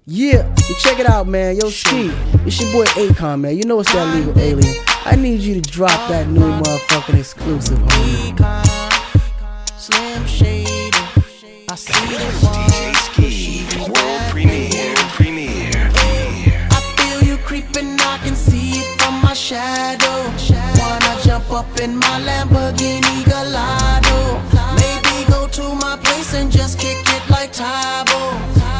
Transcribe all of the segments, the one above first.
Yeah, you check it out, man. Yo, Ski, it's your boy Akon, man. You know it's that legal alien. I need you to drop that new motherfucking exclusive, homie. Slim Shady, I see the DJ Ski, world premiere. I feel you creeping, I can see it from my shadow. Wanna jump up in my Lamborghini Gallardo? Maybe go to my place and just kick it like Tybo,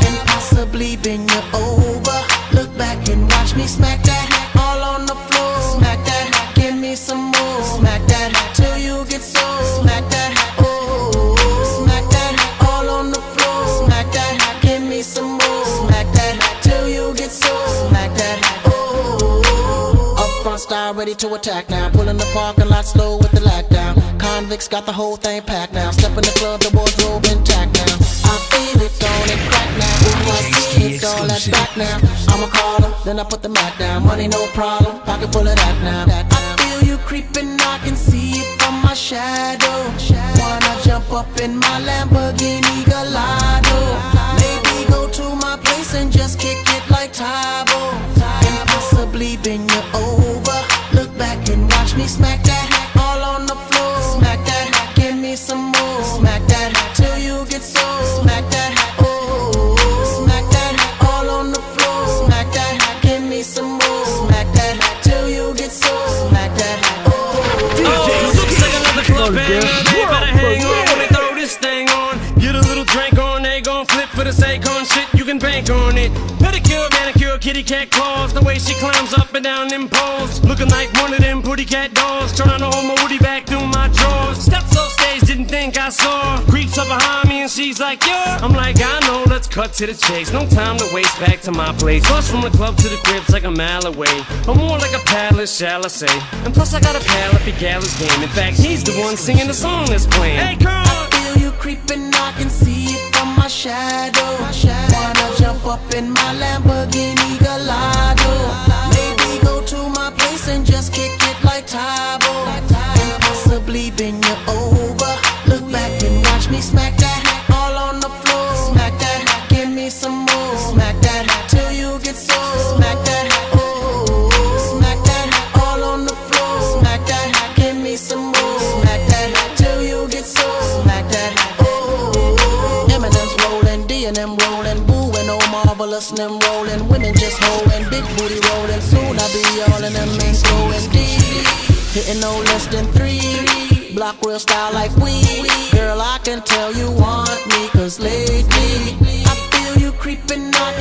and possibly bend you over. Look back and watch me smack that all on the floor. Smack that, give me some more. Smack that till you get so. Smack that, oh, smack that all on the floor. Smack that, give me some more. Smack that till you get so. Smack that, oh. Up front style ready to attack now. Pulling the parking lot slow with the lockdown. Convicts got the whole thing packed now. Step in the club, the wardrobe intact now. I feel it on and crack now. Ooh, I see it all that back now. I'ma call them, then I put the Mac down. Money no problem, pocket full of that now. I feel you creeping, I can see it from my shadow. Wanna jump up in my Lamborghini Gallardo? Maybe go to my place and just kick it like Tybo, and possibly bend you over. Look back and watch me smack that all on the floor. Smack that, give me some more. Smack that till you get so. Smack that, oh, smack that all on the floor. Smack that, give me some more. Smack that till you get so. Smack that, oh. Looks like another club banger. They better hang on when they throw this thing on. Get a little drink on, they gon' flip for the Akon shit. You can bank on it. Pedicure, manicure, kitty cat claws. The way she climbs up and down them poles, looking like one of them pretty cat dolls. Trying to hold my woody back through my drawers. Steps off stage, didn't think I saw. Creeps up behind me and she's like, yeah. I'm like, I know, let's cut to the chase. No time to waste, back to my place. Bus from the club to the crib's like a mile away, or more like a palace, shall I say. And plus I got a pal at the Gallus game. In fact, he's the one singing the song that's playing. Hey, girl! I feel you creeping, I can see it from my shadow. Wanna jump up in my Lamborghini Gallardo? Maybe go to my place and just kick it like Tybo, and possibly bend you over. Look back and watch me smack that all on the floor. Smack that, give me some more. Smack that till you get so. Smack that, oh, smack that all on the floor. Smack that, give me some more. Smack that till you get so. Smack that, oh. Eminem's rolling, D and M rolling, Boo and oh marvelous and them rolling. Women just holding, big booty rolling. Soon I'll be all in them and throwing D, hitting no less than 3. Block real style like we. Girl, I can tell you want me, cause lately I feel you creeping on